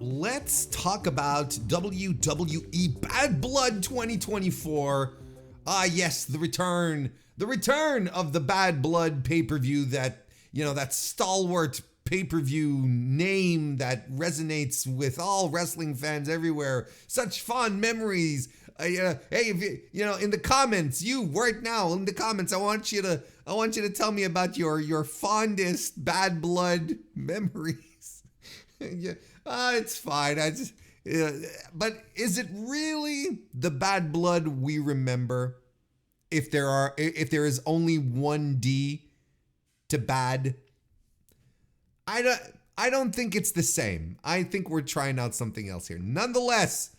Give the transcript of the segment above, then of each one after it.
Let's talk about WWE Bad Blood 2024. Yes, the return of the Bad Blood pay-per-view, that, that stalwart pay-per-view name that resonates with all wrestling fans everywhere. Such fond memories. Hey, if you, in the comments, right now in the comments, I want you to tell me about your fondest Bad Blood memories. Yeah. It's fine. But is it really the Bad Blood we remember? If there is only one D to bad, I don't think it's the same. I think we're trying out something else here. Nonetheless,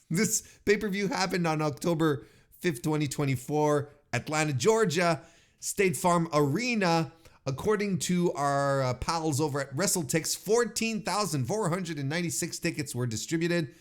this pay-per-view happened on October 5th, 2024, Atlanta, Georgia, State Farm Arena. According to our pals over at WrestleTix, 14,496 tickets were distributed.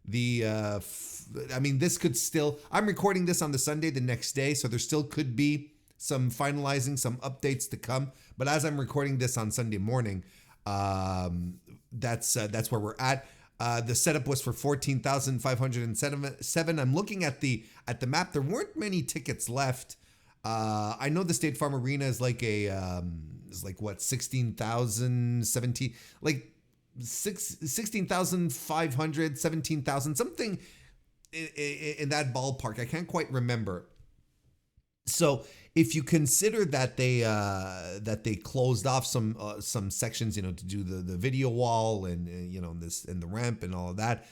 This could still, I'm recording this on the Sunday the next day, so there still could be some finalizing, some updates to come. But as I'm recording this on Sunday morning, that's where we're at. The setup was for 14,507. I'm looking at the map. There weren't many tickets left. I know the State Farm Arena is like 16,000, 17, like 16,500, 17,000, something in that ballpark. I can't quite remember. So if you consider that they closed off some sections, to do the video wall and this and the ramp and all of that,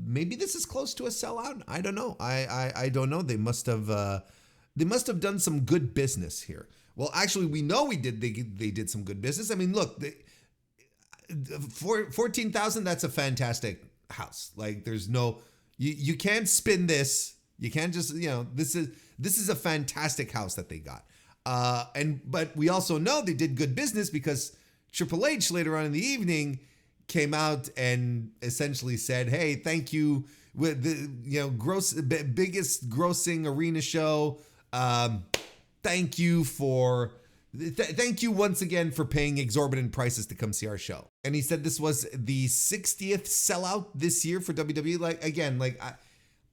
maybe this is close to a sellout. I don't know. I don't know. They must have done some good business here. Well, actually, we know they did some good business. I mean, look, 14,000, that's a fantastic house. Like, there's no, you can't spin this. You can't just, this is a fantastic house that they got. But we also know they did good business because Triple H later on in the evening came out and essentially said, "Hey, thank you with the biggest grossing arena show. Thank you once again for paying exorbitant prices to come see our show." And he said this was the 60th sellout this year for WWE.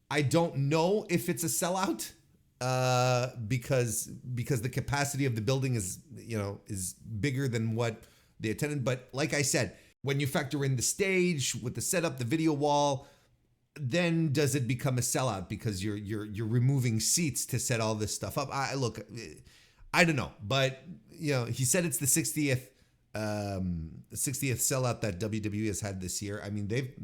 I don't know if it's a sellout because the capacity of the building is bigger than what they attended. But like I said, when you factor in the stage with the setup, the video wall, then does it become a sellout because you're removing seats to set all this stuff up? I don't know, but he said it's the 60th sellout that WWE has had this year. I mean, they've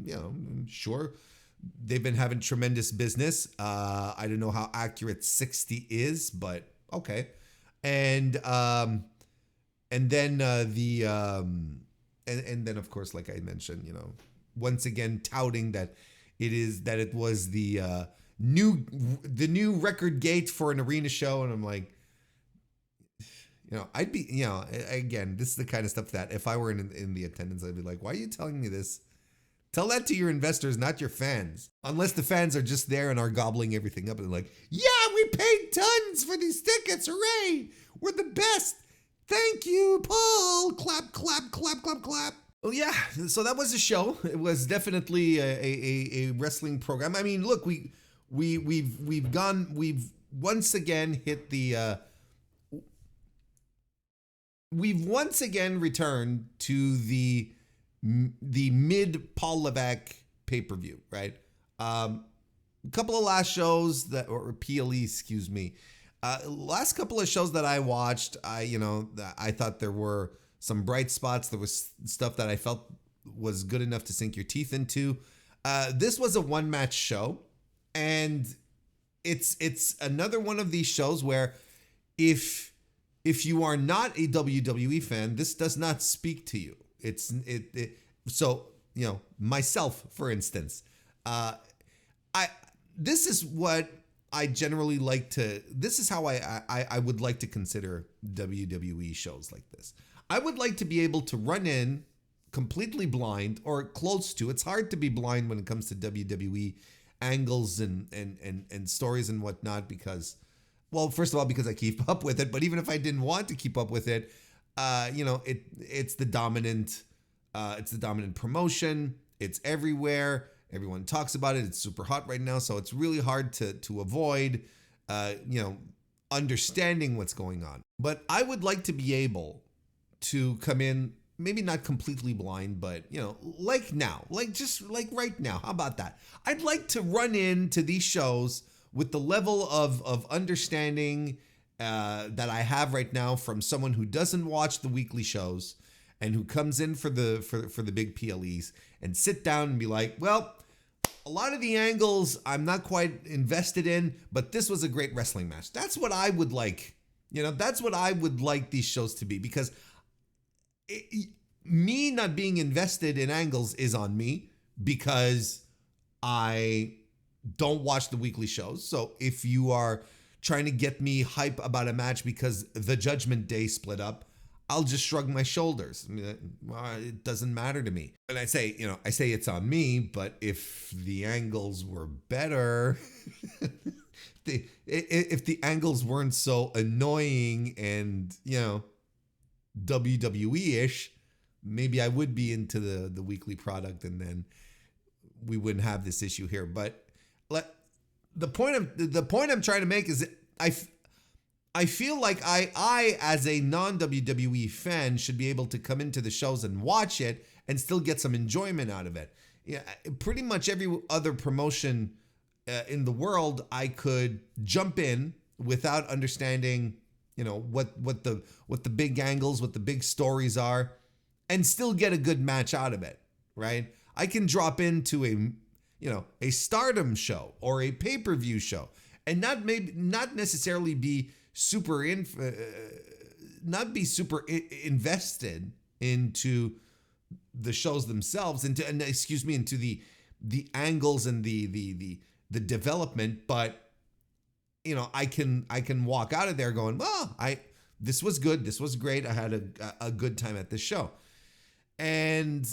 been having tremendous business. I don't know how accurate 60 is, but okay. And then of course, like I mentioned, once again touting that it was the new record gate for an arena show. And I'm like, I'd be, again, this is the kind of stuff that if I were in the attendance, I'd be like, why are you telling me this? Tell that to your investors, not your fans. Unless the fans are just there and are gobbling everything up and they're like, yeah, we paid tons for these tickets. Hooray. We're the best. Thank you, Paul. Clap, clap, clap, clap, clap. Well, yeah, so that was a show. It was definitely a wrestling program. I mean, look, we've once again hit the we've once again returned to the mid Paul Levesque pay-per-view, right? A couple of last shows or PLE, excuse me. Last couple of shows that I watched, I thought there were some bright spots. There was stuff that I felt was good enough to sink your teeth into. This was a one-match show, and it's another one of these shows where if you are not a WWE fan, this does not speak to you. So myself, for instance, this is what I generally like to. This is how I would like to consider WWE shows like this. I would like to be able to run in completely blind or close to. It's hard to be blind when it comes to WWE angles and stories and whatnot because, well, first of all, because I keep up with it. But even if I didn't want to keep up with it, it's the dominant It's the dominant promotion. It's everywhere. Everyone talks about it. It's super hot right now, so it's really hard to avoid, understanding what's going on. But I would like to be able to come in, maybe not completely blind, but like now, just like right now. How about that? I'd like to run into these shows with the level of understanding that I have right now from someone who doesn't watch the weekly shows and who comes in for the big PLEs and sit down and be like, well, a lot of the angles I'm not quite invested in, but this was a great wrestling match. That's what I would like. That's what I would like these shows to be, because me not being invested in angles is on me because I don't watch the weekly shows. So if you are trying to get me hype about a match because the Judgment Day split up, I'll just shrug my shoulders. I mean, it doesn't matter to me. And I say it's on me, but if the angles were better, if the angles weren't so annoying and, WWE-ish, maybe I would be into the weekly product, and then we wouldn't have this issue here. But the point I'm trying to make is that I feel like I as a non-WWE fan should be able to come into the shows and watch it and still get some enjoyment out of it. Yeah, pretty much every other promotion in the world, I could jump in without understanding, what the big angles, what the big stories are, and still get a good match out of it, right? I can drop into a Stardom show or a pay-per-view show and not necessarily be super invested into the shows themselves, into the angles and the development, but I can walk out of there going, well, this was good, this was great, I had a good time at this show. And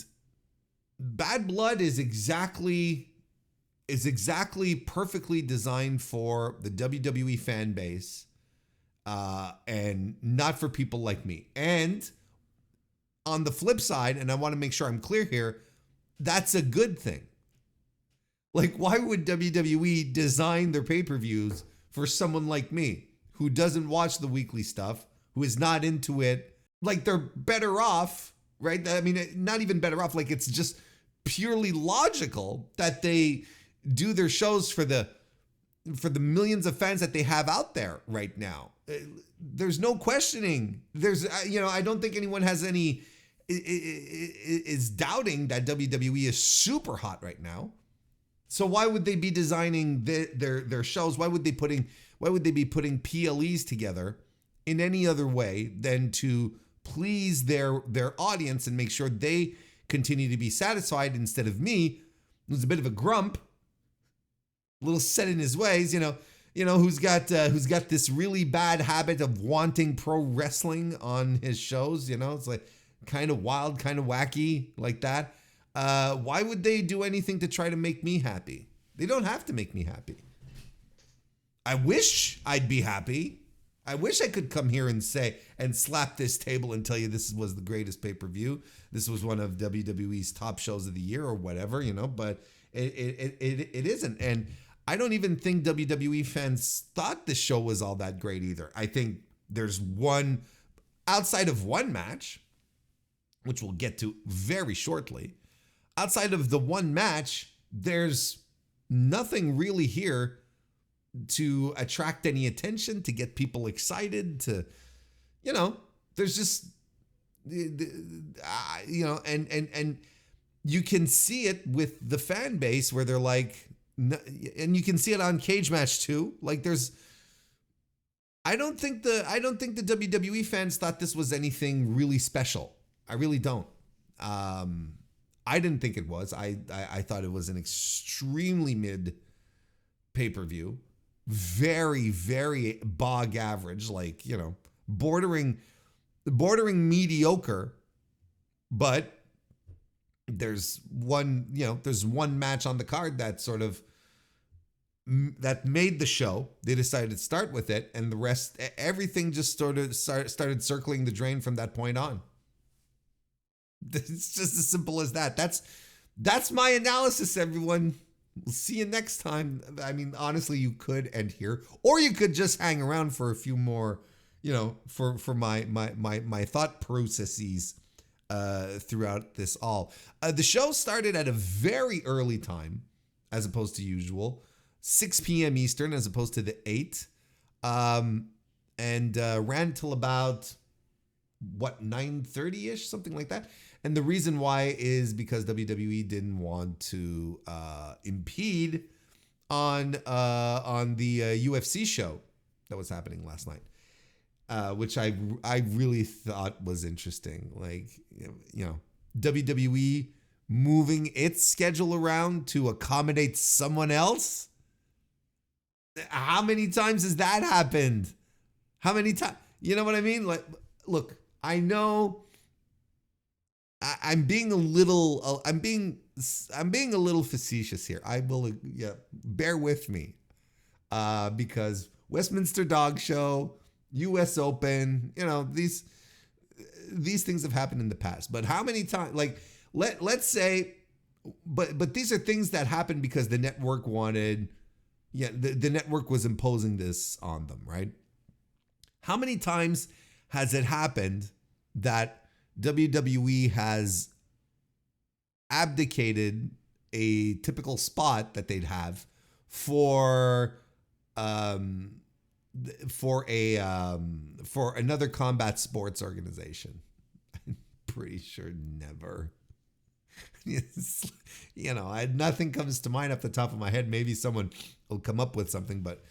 Bad Blood is exactly perfectly designed for the WWE fan base, and not for people like me. And on the flip side, and I want to make sure I'm clear here, that's a good thing. Like, why would WWE design their pay-per-views for someone like me who doesn't watch the weekly stuff, who is not into it? Like, they're better off, right? I mean, not even better off. Like, it's just purely logical that they do their shows for the millions of fans that they have out there right now. There's no questioning. I don't think anyone has is doubting that WWE is super hot right now. So why would they be designing their shows? Why would they be putting PLEs together in any other way than to please their audience and make sure they continue to be satisfied, instead of me, who's a bit of a grump, a little set in his ways, who's got this really bad habit of wanting pro wrestling on his shows. It's like kind of wild, kind of wacky like that. Why would they do anything to try to make me happy? They don't have to make me happy. I wish I'd be happy. I wish I could come here and slap this table and tell you this was the greatest pay-per-view. This was one of WWE's top shows of the year or whatever, but it isn't. And I don't even think WWE fans thought this show was all that great either. I think there's outside of one match, which we'll get to very shortly, outside of the one match, there's nothing really here to attract any attention, to get people excited, to, there's just, and you can see it with the fan base where they're like, and you can see it on Cage Match too. Like I don't think the WWE fans thought this was anything really special. I really don't. I didn't think it was. I thought it was an extremely mid pay-per-view. Very, very bog average, like, bordering mediocre, but there's one match on the card that made the show. They decided to start with it, and the rest, everything just started circling the drain from that point on. It's just as simple as that. That's my analysis, everyone. We'll see you next time. I mean, honestly, you could end here, or you could just hang around for a few more, for my thought processes throughout this all. The show started at a very early time, as opposed to usual, 6 p.m. Eastern, as opposed to the 8, and ran till about 9:30ish, something like that. And the reason why is because WWE didn't want to impede on the UFC show that was happening last night, which I really thought was interesting. Like, WWE moving its schedule around to accommodate someone else. How many times has that happened? How many times? You know what I mean? Like, look, I know I'm being a little facetious here. I will, bear with me, because Westminster Dog Show, U.S. Open, these things have happened in the past. But how many times? Like, let's say, but these are things that happened because the network wanted. Yeah, the network was imposing this on them, right? How many times has it happened that WWE has abdicated a typical spot that they'd have for another combat sports organization? I'm pretty sure never. Nothing comes to mind off the top of my head. Maybe someone will come up with something, but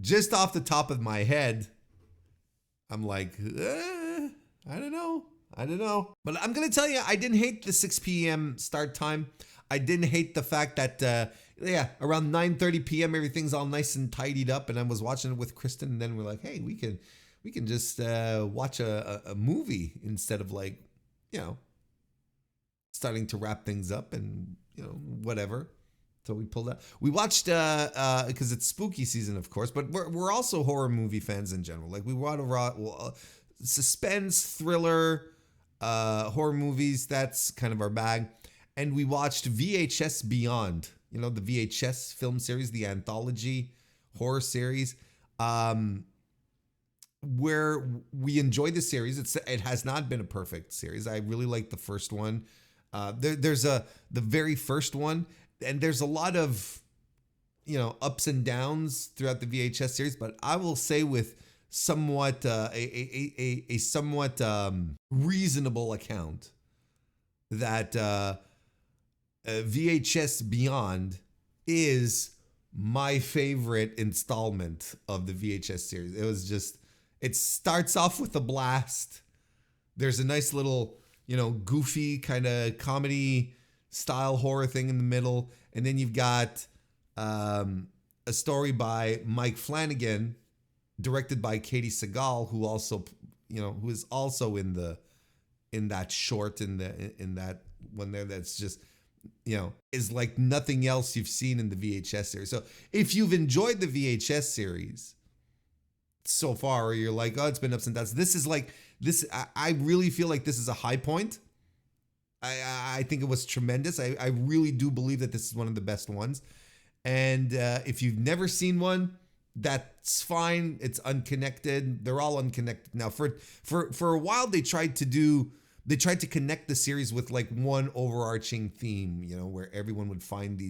just off the top of my head, I'm like, I don't know. But I'm gonna tell you, I didn't hate the 6 p.m. start time. I didn't hate the fact that around 9:30 p.m. everything's all nice and tidied up, and I was watching it with Kristen, and then we're like, hey, we can just watch a movie instead of starting to wrap things up and whatever. So we pulled out. We watched because it's spooky season, of course, but we're also horror movie fans in general. Like, we want to suspense, thriller, horror movies. That's kind of our bag. And we watched VHS Beyond. The VHS film series, the anthology horror series, where we enjoyed the series. It has not been a perfect series. I really like the first one. There's the very first one, and there's a lot of ups and downs throughout the VHS series, but I will say with somewhat a somewhat reasonable account that VHS Beyond is my favorite installment of the VHS series. It starts off with a blast. There's a nice little goofy kind of comedy style horror thing in the middle. And then you've got a story by Mike Flanagan, directed by Katie Segal, who is also in that short, in that one there, that's just, is like nothing else you've seen in the VHS series. So if you've enjoyed the VHS series so far, or you're like, oh, it's been ups and downs, this is like, I really feel like this is a high point. I think it was tremendous. I really do believe that this is one of the best ones. And if you've never seen one, that's fine. It's unconnected. They're all unconnected now. For a while, they tried to connect the series with like one overarching theme, where everyone would find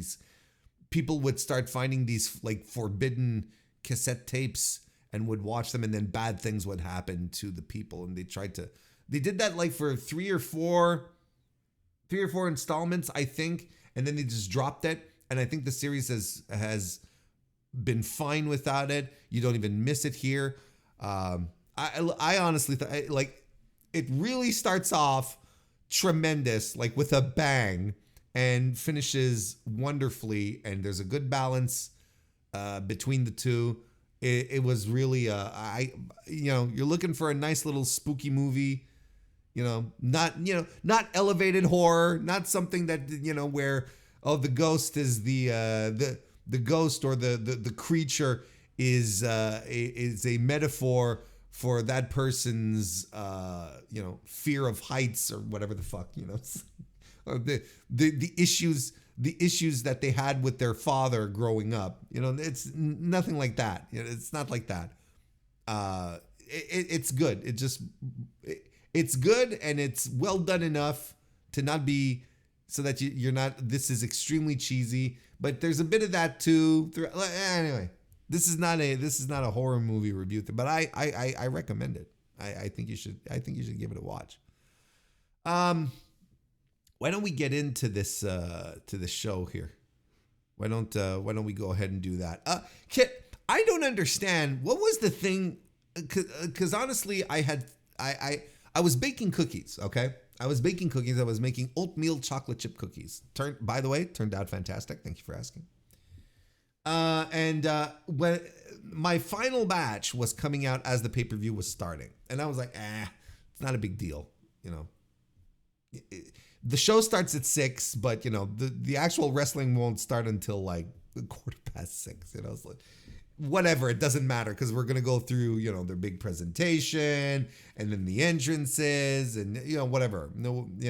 people would start finding these like forbidden cassette tapes and would watch them, and then bad things would happen to the people. And they did that like for three or four installments, I think, and then they just dropped it. And I think the series has been fine without it. You don't even miss it here. I honestly thought, like, it really starts off tremendous, like with a bang, and finishes wonderfully. And there's a good balance between the two. It was really you're looking for a nice little spooky movie, not elevated horror, not something that where the ghost is the ghost, or the creature is a metaphor for that person's fear of heights or whatever the fuck, or the issues that they had with their father growing up. It's nothing like that. It's not like that. It's good. It's good, and it's well done enough to not be so that you're not. This is extremely cheesy, but there's a bit of that too. Anyway, this is not a horror movie review thing, but I recommend it. I think you should give it a watch. Why don't we get into this show here? Why don't we go ahead and do that? Kit, I don't understand what was the thing, because honestly, I was baking cookies. Okay, I was baking cookies. I was making oatmeal chocolate chip cookies. By the way, turned out fantastic. Thank you for asking. And when my final batch was coming out as the pay-per-view was starting, and I was like, it's not a big deal, the show starts at 6, but the actual wrestling won't start until like 6:15. It's like, whatever, it doesn't matter, because we're gonna go through their big presentation and then the entrances and whatever,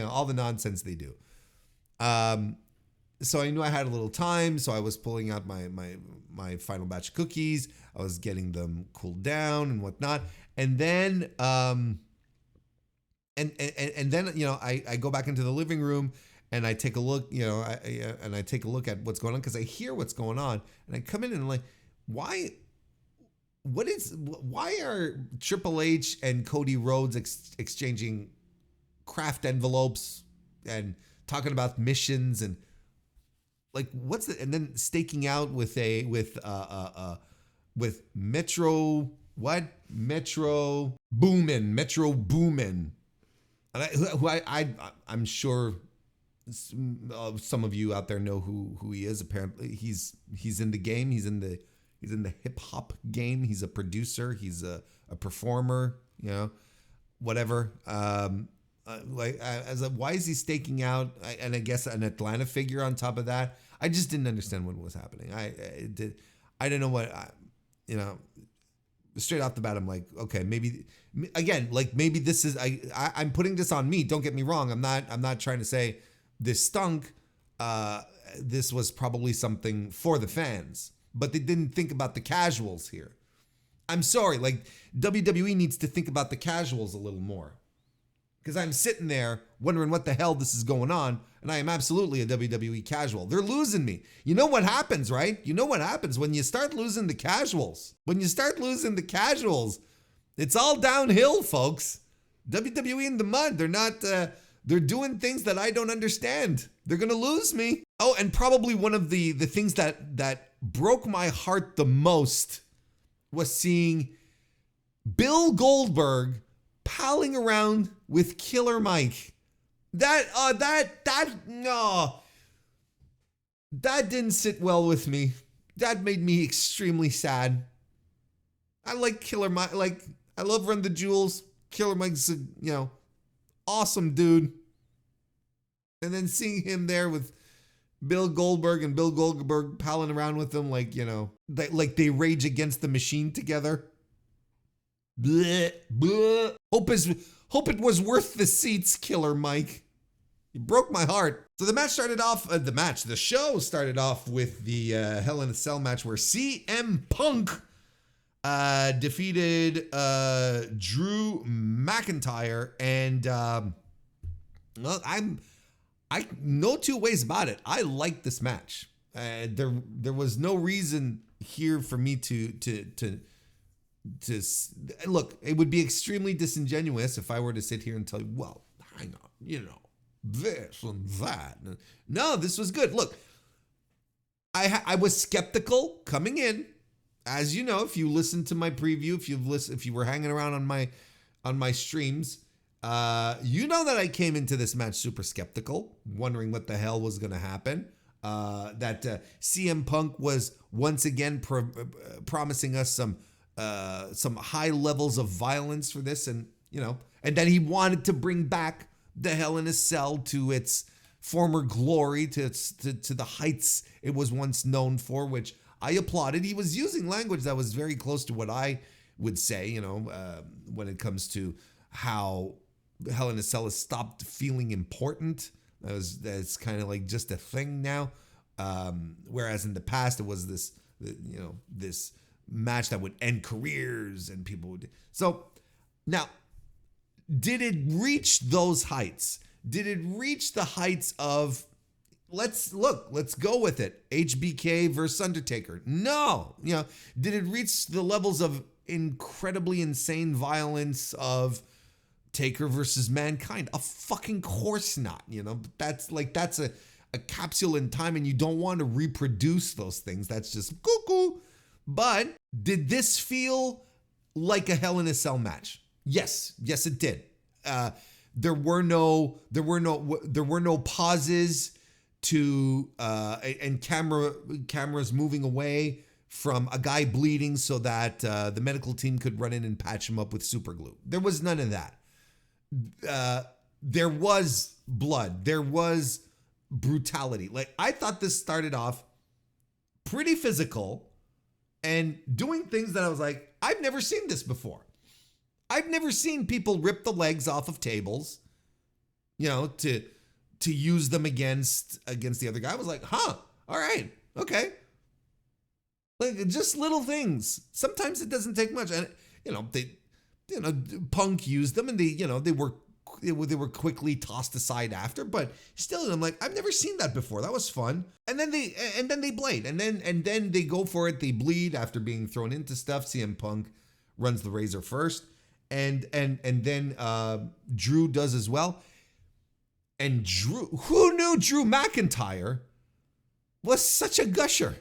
all the nonsense they do. So I knew I had a little time, so I was pulling out my final batch of cookies. I was getting them cooled down and whatnot, and then and then I go back into the living room and I take a look, I take a look at what's going on, because I hear what's going on, and I come in and I'm like, why are Triple H and Cody Rhodes exchanging craft envelopes and talking about missions and like and then staking out with Metro Boomin. And I'm sure some of you out there know who he is. Apparently he's in the game. He's in the hip hop game. He's a producer. He's a performer, whatever. Why is he staking out? And I guess an Atlanta figure on top of that. I just didn't understand what was happening. I didn't know what, straight off the bat, I'm like, okay, maybe this is, I'm putting this on me. Don't get me wrong. I'm not trying to say this stunk. This was probably something for the fans, but they didn't think about the casuals here. I'm sorry. Like, WWE needs to think about the casuals a little more. Because I'm sitting there wondering what the hell this is going on, and I am absolutely a WWE casual. They're losing me. You know what happens, right? You know what happens when you start losing the casuals. When you start losing the casuals, it's all downhill, folks. WWE in the mud. They're not, they're doing things that I don't understand. They're going to lose me. Oh, and probably one of the things that broke my heart the most was seeing Bill Goldberg palling around with Killer Mike. That didn't sit well with me. That made me extremely sad. I like Killer Mike. Like, I love Run the Jewels. Killer Mike's a, awesome dude. And then seeing him there with Bill Goldberg and Bill Goldberg palling around with him, like, like they rage against the machine together. Bleh, bleh. Hope it was worth the seats, Killer Mike. You broke my heart. So the match started off, the show started off with the Hell in a Cell match where CM Punk defeated Drew McIntyre, and I no two ways about it. I liked this match. There was no reason here for me to look. It would be extremely disingenuous if I were to sit here and tell you, well, hang on, this and that. No, this was good. Look, I was skeptical coming in. As you know, if you listened to my preview, if you were hanging around on my streams, you know that I came into this match super skeptical, wondering what the hell was going to happen. That CM Punk was once again promising us some high levels of violence for this, and that he wanted to bring back the Hell in a Cell to its former glory, to the heights it was once known for, which I applauded. He was using language that was very close to what I would say, when it comes to how Hell in a Cell has stopped feeling important. That's kind of like just a thing now. Whereas in the past, it was this match that would end careers and people would. So now, did it reach those heights? Did it reach the heights of, let's go with it, HBK versus Undertaker? No. Did it reach the levels of incredibly insane violence of Taker versus Mankind? A fucking course not. That's a capsule in time, and you don't want to reproduce those things. That's just cuckoo. But did this feel like a Hell in a Cell match? Yes, it did. There were no pauses to and cameras moving away from a guy bleeding so that the medical team could run in and patch him up with super glue. There was none of that. There was blood. There was brutality. Like, I thought this started off pretty physical and doing things that I was like, I've never seen this before. I've never seen people rip the legs off of tables, to use them against the other guy. I was like, all right, okay. Like, just little things. Sometimes it doesn't take much. And, Punk used them, and they were quickly tossed aside after, but still, I'm like, I've never seen that before. That was fun. And then they blade, and then they go for it. They bleed after being thrown into stuff. CM Punk runs the razor first, and then Drew does as well. And who knew Drew McIntyre was such a gusher?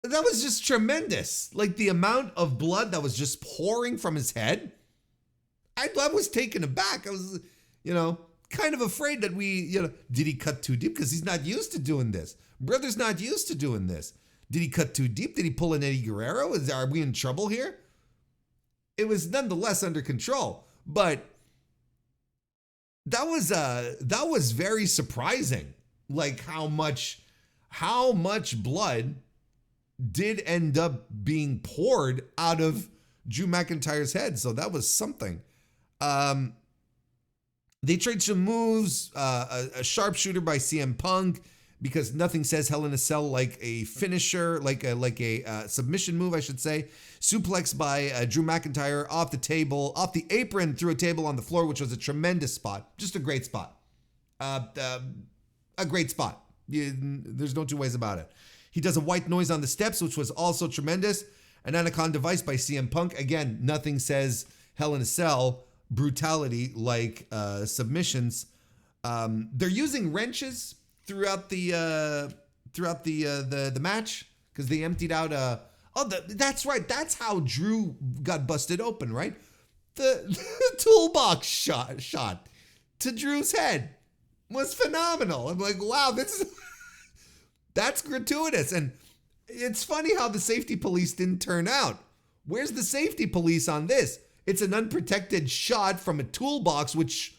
That was just tremendous. Like, the amount of blood that was just pouring from his head. I was taken aback. I was, kind of afraid that did he cut too deep? Because he's not used to doing this. Brother's not used to doing this. Did he cut too deep? Did he pull an Eddie Guerrero? Are we in trouble here? It was nonetheless under control, but that was very surprising. Like, how much blood did end up being poured out of Drew McIntyre's head. So that was something. They trade some moves, a sharpshooter by CM Punk, because nothing says Hell in a Cell like a finisher, like a submission move, I should say. Suplex by Drew McIntyre off the apron, through a table on the floor, which was a tremendous spot. Just a great spot. A great spot. There's no two ways about it. He does a white noise on the steps, which was also tremendous. An Anaconda Device by CM Punk. Again, nothing says Hell in a Cell brutality like submissions. They're using wrenches throughout the match, because they emptied out that's right. That's how Drew got busted open, right? The toolbox shot to Drew's head was phenomenal. I'm like, wow, that's gratuitous. And it's funny how the safety police didn't turn out. Where's the safety police on this? It's an unprotected shot from a toolbox, which,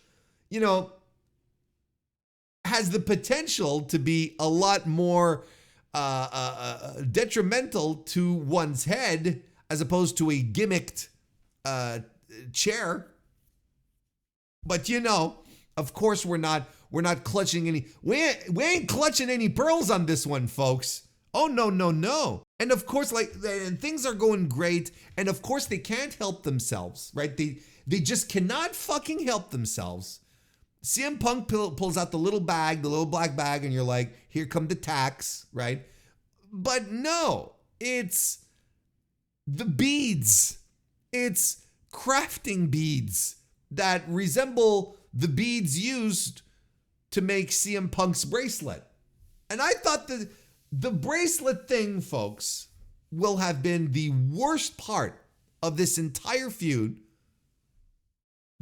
has the potential to be a lot more detrimental to one's head as opposed to a gimmicked chair. But of course we're not clutching any. We ain't clutching any pearls on this one, folks. Oh no. And of course, and things are going great. And of course they can't help themselves, right? They just cannot fucking help themselves. CM Punk pulls out the little black bag, and you're like, here come the tacks, right? But no, it's the beads. It's crafting beads that resemble the beads used to make CM Punk's bracelet. And I thought the bracelet thing, folks, will have been the worst part of this entire feud.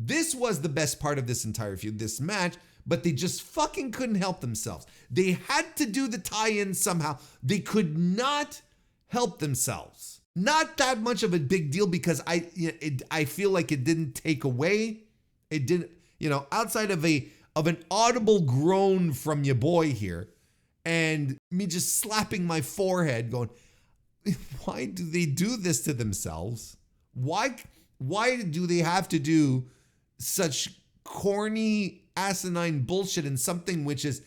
This was the best part of this entire feud, this match, but they just fucking couldn't help themselves. They had to do the tie-in somehow. They could not help themselves. Not that much of a big deal, because I feel like it didn't take away. It didn't, outside of an audible groan from your boy here, and me just slapping my forehead going, why do they do this to themselves? Why do they have to do such corny, asinine bullshit in something which is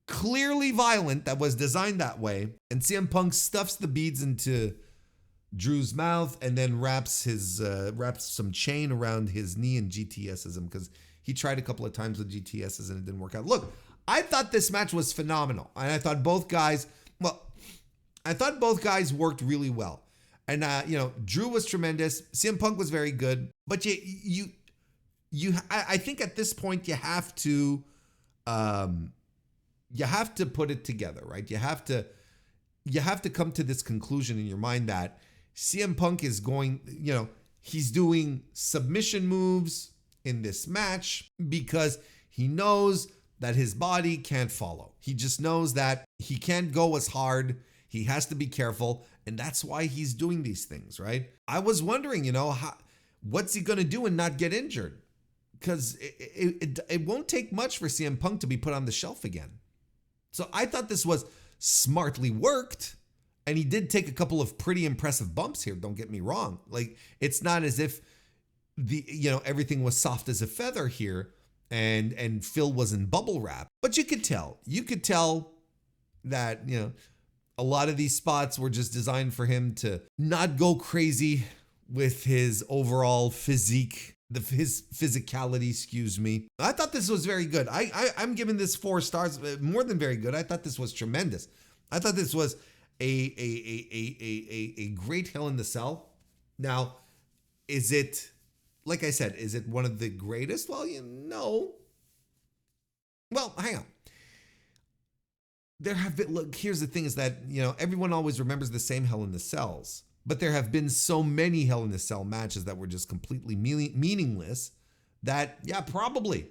clearly violent, that was designed that way? And CM Punk stuffs the beads into Drew's mouth and then wraps some chain around his knee and GTS's him, because he tried a couple of times with GTS's and it didn't work out. Look, I thought this match was phenomenal, and I thought both guys worked really well. And Drew was tremendous. CM Punk was very good. But I think at this point you have to put it together, right? You have to come to this conclusion in your mind that CM Punk is going, he's doing submission moves in this match because he knows that his body can't follow. He just knows that he can't go as hard. He has to be careful, and that's why he's doing these things, right? I was wondering, what's he going to do and not get injured? Because it won't take much for CM Punk to be put on the shelf again. So I thought this was smartly worked, and he did take a couple of pretty impressive bumps here, don't get me wrong. Like, it's not as if everything was soft as a feather here and Phil was in bubble wrap. But you could tell that, a lot of these spots were just designed for him to not go crazy with his overall physique, his physicality, excuse me. I thought this was very good. I'm giving this 4 stars, more than very good. I thought this was tremendous. I thought this was a great Hell in the Cell. Now, is it, like I said, is it one of the greatest? Well, no. Well, hang on. There have been, look, here's the thing is that, everyone always remembers the same Hell in the Cells, but there have been so many Hell in the Cell matches that were just completely meaningless that, yeah, probably,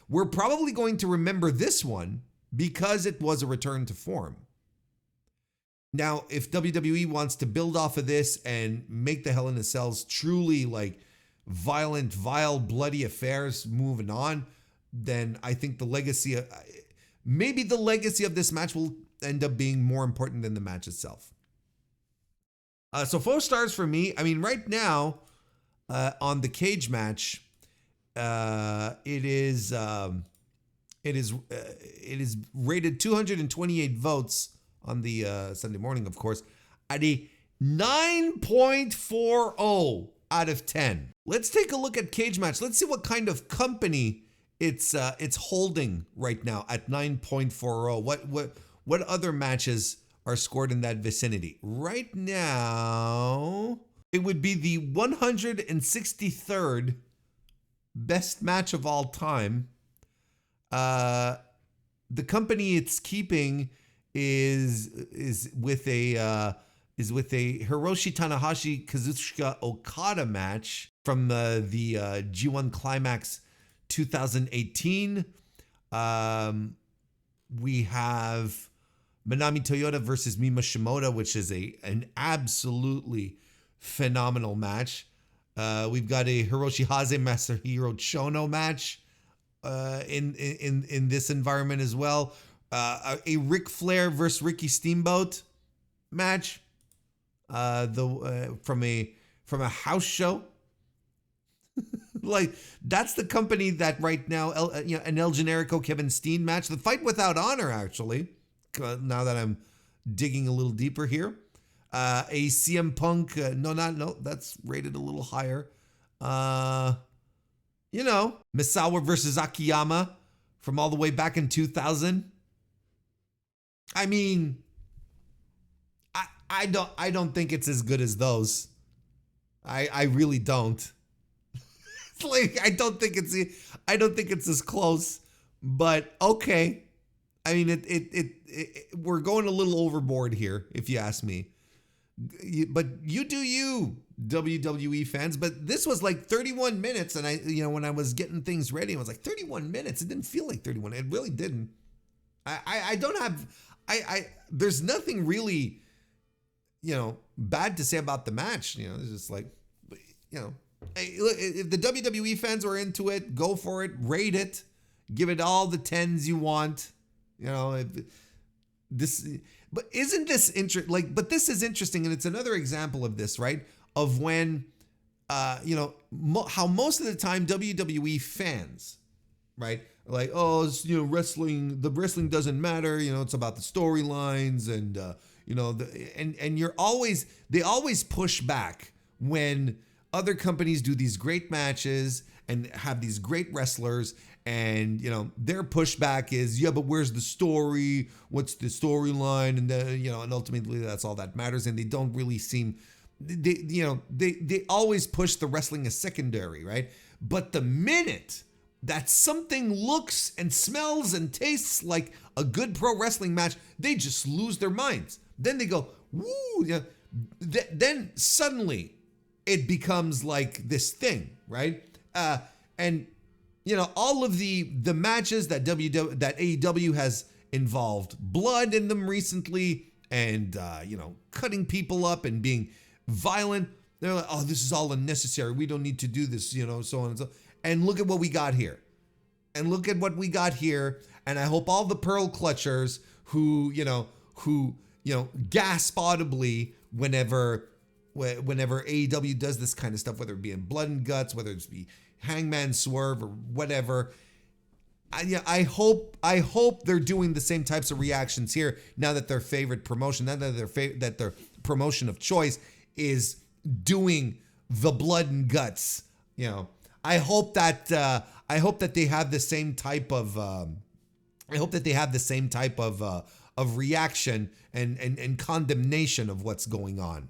we're probably going to remember this one because it was a return to form. Now, if WWE wants to build off of this and make the Hell in the Cells truly like violent, vile, bloody affairs moving on, then I think maybe the legacy of this match will end up being more important than the match itself. So 4 stars for me. I mean, right now on the cage match, it is rated 228 votes on the Sunday morning, of course, at a 9.40 out of 10. Let's take a look at cage match. Let's see what kind of company it's holding right now at 9.40. What other matches are scored in that vicinity? Right now, it would be the 163rd best match of all time. The company it's keeping is with a Hiroshi Tanahashi Kazuchika Okada match from the G1 Climax 2018. We have Manami Toyota versus Mima Shimoda, which is an absolutely phenomenal match. We've got a Hiroshi Hase Masahiro Chono match in this environment as well. A Ric Flair versus Ricky Steamboat match, from a house show. Like, that's the company that right now, an El Generico Kevin Steen match, the Fight Without Honor, actually, now that I'm digging a little deeper here. A CM Punk, no, that's rated a little higher. Misawa versus Akiyama from all the way back in 2000. I mean, I don't think it's as good as those. I really don't. Like, I don't think it's as close, but okay. I mean, we're going a little overboard here, if you ask me. But you do you, WWE fans. But this was like 31 minutes, and when I was getting things ready, I was like, 31 minutes. It didn't feel like 31. It really didn't. I don't have. There's nothing really, bad to say about the match. It's just like, hey, look, if the WWE fans are into it, go for it, rate it, give it all the 10s you want. this, but isn't this interesting? Like, but this is interesting, and it's another example of this, right? Of when, how most of the time WWE fans, right, are like, oh, it's, wrestling, the wrestling doesn't matter, it's about the storylines, and and they always push back when other companies do these great matches and have these great wrestlers, and their pushback is, yeah, but where's the story? What's the storyline? And then and ultimately that's all that matters. And they don't really seem, they always push the wrestling as secondary, right? But the minute that something looks and smells and tastes like a good pro wrestling match, they just lose their minds. Then they go, woo, yeah. Then suddenly it becomes like this thing, right? And all of the matches that that AEW has involved blood in them recently, and cutting people up and being violent. They're like, oh, this is all unnecessary. We don't need to do this, so on and so. And look at what we got here. And I hope all the pearl clutchers who gasp audibly whenever AEW does this kind of stuff, whether it be in Blood and Guts, whether it's be Hangman Swerve or whatever. I hope they're doing the same types of reactions here now that their favorite promotion, now that their promotion of choice is doing the Blood and Guts. I hope that they have the same type of of reaction and condemnation of what's going on.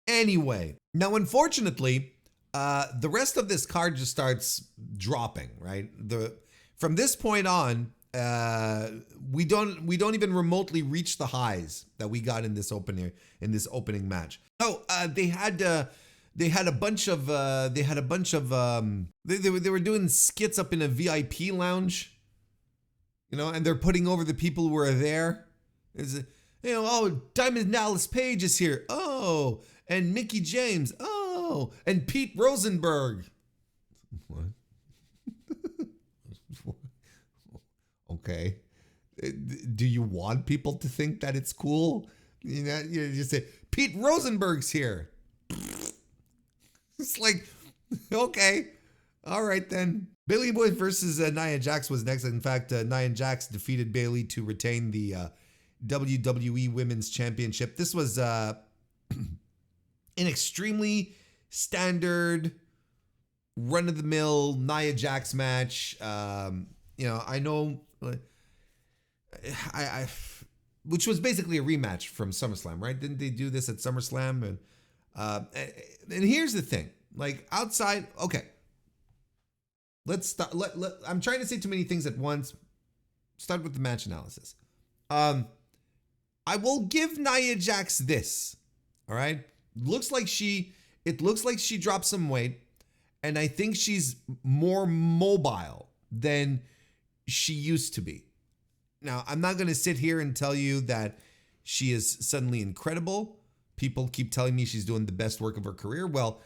Anyway, now unfortunately, the rest of this card just starts dropping, right? From this point on, we don't even remotely reach the highs that we got in this opening match. Oh, they were doing skits up in a VIP lounge, and they're putting over the people who are there. Oh, Diamond Dallas Page is here. Oh, and Mickey James. Oh, and Pete Rosenberg. What? Okay. Do you want people to think that it's cool? You just say, Pete Rosenberg's here. It's like, okay. All right, then. Bayley Boyd versus Nia Jax was next. In fact, Nia Jax defeated Bayley to retain the WWE Women's Championship. This was an extremely standard, run-of-the-mill Nia Jax match. I know, which was basically a rematch from SummerSlam, right? Didn't they do this at SummerSlam? And here's the thing, like outside, okay. Let's start. I'm trying to say too many things at once. Start with the match analysis. I will give Nia Jax this. All right. It looks like she dropped some weight, and I think she's more mobile than she used to be. Now, I'm not going to sit here and tell you that she is suddenly incredible. People keep telling me she's doing the best work of her career. Well,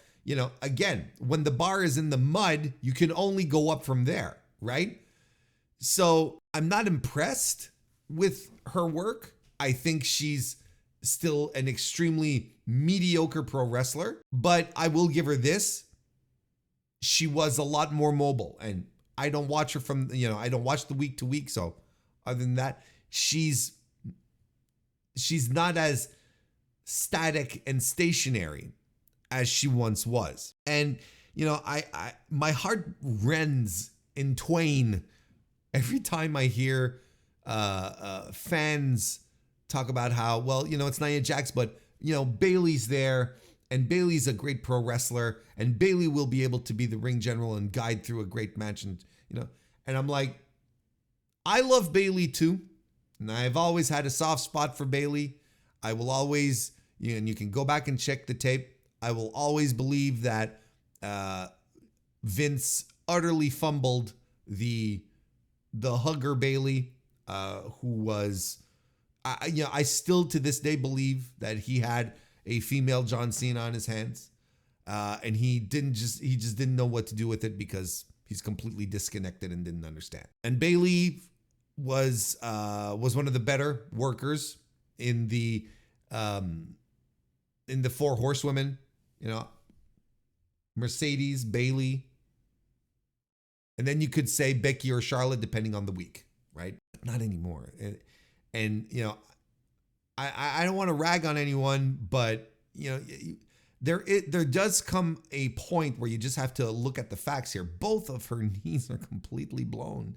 again, when the bar is in the mud, you can only go up from there, right? So I'm not impressed with her work. I think she's still an extremely mediocre pro wrestler, but I will give her this. She was a lot more mobile, and I don't watch her I don't watch the week to week. So other than that, she's not as static and stationary as she once was. And, my heart rends in twain every time I hear fans talk about how, well, it's Nia Jax, but, Bayley's there, and Bayley's a great pro wrestler, and Bayley will be able to be the ring general and guide through a great match. And, and I'm like, I love Bayley too. And I've always had a soft spot for Bayley. I will always, and you can go back and check the tape. I will always believe that Vince utterly fumbled the hugger Bayley, who was, I still to this day believe that he had a female John Cena on his hands, and he just didn't know what to do with it because he's completely disconnected and didn't understand. And Bayley, was one of the better workers in the four horsewomen, you know, Mercedes, Bailey, and then you could say Becky or Charlotte, depending on the week, right? Not anymore. And you know, I don't want to rag on anyone, but you know, there does come a point where you just have to look at the facts here. Both of her knees are completely blown.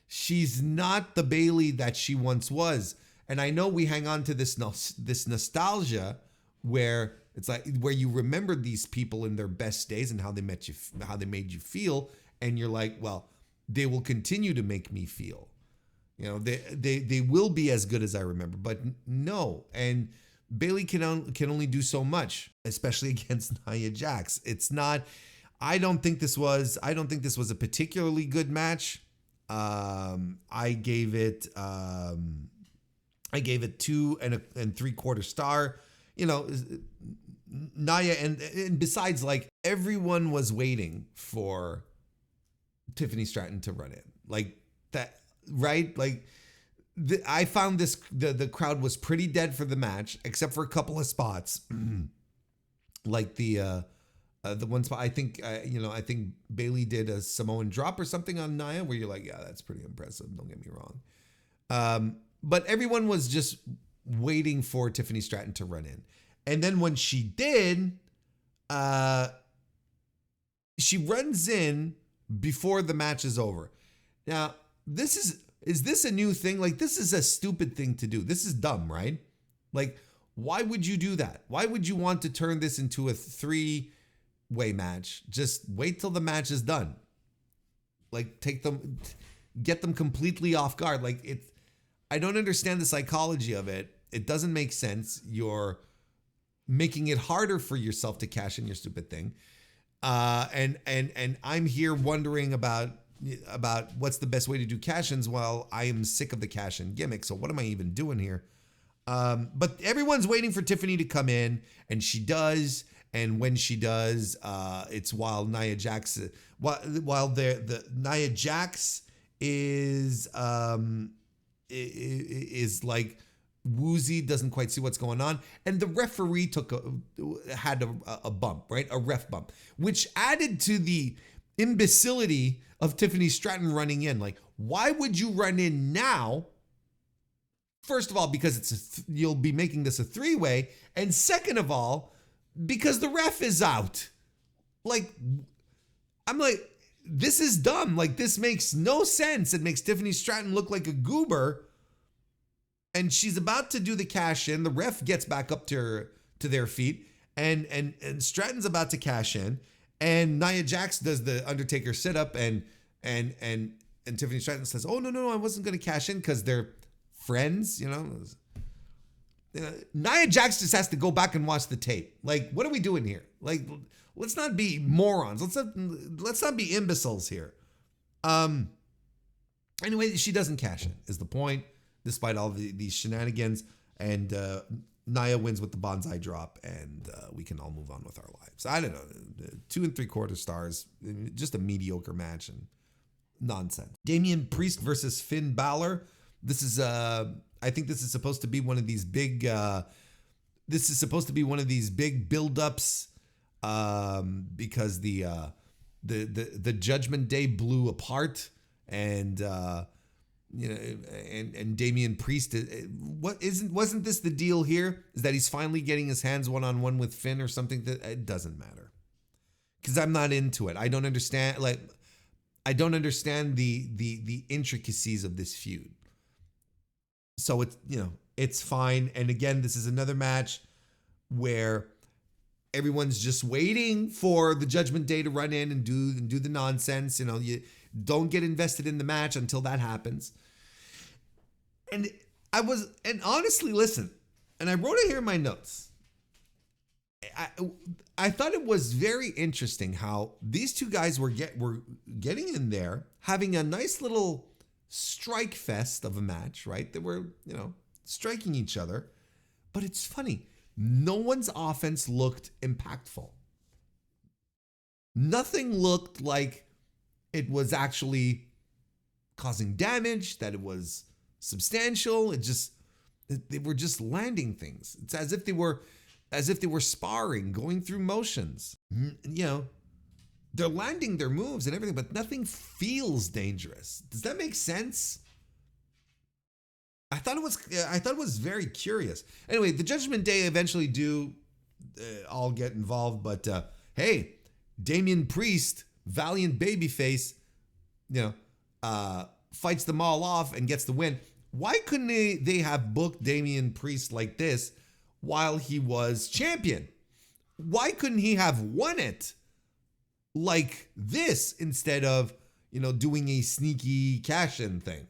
She's not the Bailey that she once was. And I know we hang on to this nostalgia where it's like where you remember these people in their best days and how they made you feel, and you're like, well, they will continue to make me feel. You know, they will be as good as I remember, but no. And Bailey can only do so much, especially against Nia Jax. It's not. I don't think this was a particularly good match. I gave it 2 3/4 star. You know, Nia and besides, like, everyone was waiting for Tiffany Stratton to run in, like that, right? Like, I found the crowd was pretty dead for the match, except for a couple of spots, like the one spot. I think I think Bailey did a Samoan drop or something on Nia, where you're like, yeah, that's pretty impressive. Don't get me wrong. But everyone was just waiting for Tiffany Stratton to run in, and then when she did, she runs in before the match is over. Now, is this a new thing? Like, this is a stupid thing to do. This is dumb, right? Like, why would you do that? Why would you want to turn this into a 3-way match? Just wait till the match is done. Like, get them completely off guard. Like, I don't understand the psychology of it. It doesn't make sense. You're making it harder for yourself to cash in your stupid thing. And I'm here wondering about what's the best way to do cash-ins. Well, I am sick of the cash-in gimmick, so what am I even doing here? But everyone's waiting for Tiffany to come in, and she does. And when she does, it's while Nia Jax, while the Nia Jax is like woozy, doesn't quite see what's going on, and the referee had a bump, right? A ref bump, which added to the imbecility of Tiffany Stratton running in. Like, why would you run in now? First of all, because you'll be making this a 3-way, and second of all, because the ref is out. Like, I'm like, this is dumb. Like, this makes no sense. It makes Tiffany Stratton look like a goober. And she's about to do the cash in. The ref gets back up to their feet, and Stratton's about to cash in, and Nia Jax does the Undertaker sit up, and Tiffany Stratton says, "Oh no, I wasn't going to cash in," because they're friends, you know. Nia Jax just has to go back and watch the tape. Like, what are we doing here? Like, let's not be morons. Let's not be imbeciles here. Anyway, she doesn't cash in, is the point. Despite all these shenanigans, and Nia wins with the bonsai drop, and we can all move on with our lives. I don't know, 2 3/4 stars, just a mediocre match and nonsense. Damian Priest versus Finn Balor. This is I think this is supposed to be one of these big. This is supposed to be one of these big buildups, because the Judgment Day blew apart, and. You know, and Damian Priest, wasn't this the deal here? Is that he's finally getting his hands one-on-one with Finn or something? That it doesn't matter, because I'm not into it. I don't understand. Like, I don't understand the intricacies of this feud. So it's, you know, it's fine. And again, this is another match where everyone's just waiting for the Judgment Day to run in and do the nonsense. You know, you don't get invested in the match until that happens. And honestly, listen, and I wrote it here in my notes. I thought it was very interesting how these two guys were getting in there, having a nice little strike fest of a match, right? They were, you know, striking each other. But it's funny, no one's offense looked impactful. Nothing looked like it was actually causing damage, that it was substantial. They were just landing things. It's as if they were sparring, going through motions. You know, they're landing their moves and everything, but nothing feels dangerous. Does that make sense? I thought it was very curious. Anyway, the Judgment Day eventually do all get involved, but hey, Damian Priest, valiant babyface, you know, fights them all off and gets the win. Why couldn't they have booked Damian Priest like this while he was champion? Why couldn't he have won it like this instead of, you know, doing a sneaky cash-in thing?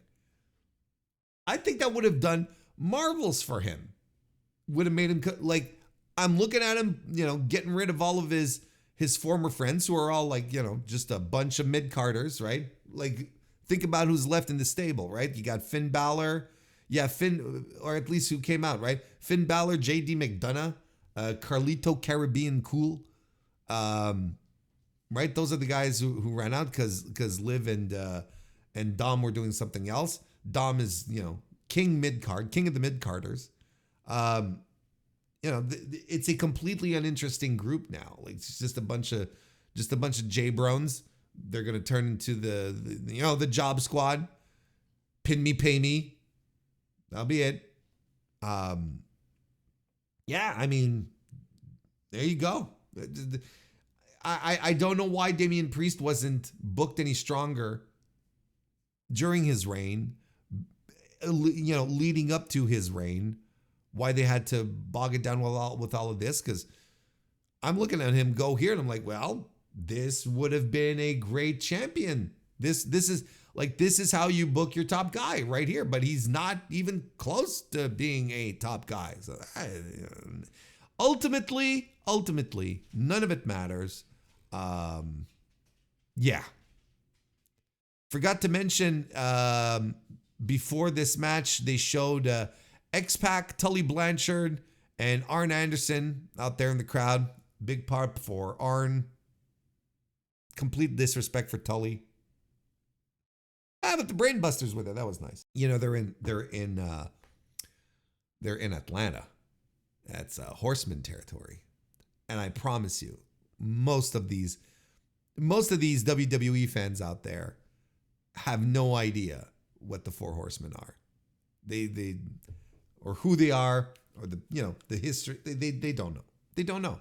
I think that would have done marvels for him. Would have made him, like, I'm looking at him, you know, getting rid of all of his former friends who are all like, you know, just a bunch of mid-carders, right? Like, think about who's left in the stable, right? You got Finn Balor. Yeah, Finn, or at least who came out, right? Finn Balor, JD McDonough, Carlito Caribbean Cool. Right? Those are the guys who ran out because Liv and Dom were doing something else. Dom is, you know, king of the mid-carders. You know, it's a completely uninteresting group now. Like, it's just a bunch of J-Brones. They're going to turn into the job squad. Pin me, pay me. That'll be it. Yeah, I mean, there you go. I don't know why Damian Priest wasn't booked any stronger during his reign, you know, leading up to his reign. Why they had to bog it down with all of this, because I'm looking at him go here and I'm like, well, this would have been a great champion. This is how you book your top guy right here, but he's not even close to being a top guy. So ultimately, none of it matters. Yeah. Forgot to mention before this match, they showed X-Pac, Tully Blanchard, and Arn Anderson out there in the crowd. Big part for Arn. Complete disrespect for Tully. But the Brainbusters with it. That was nice. You know, they're in Atlanta. That's Horseman territory. And I promise you, most of these WWE fans out there have no idea what the Four Horsemen are. They or who they are, or the history. They don't know. They don't know.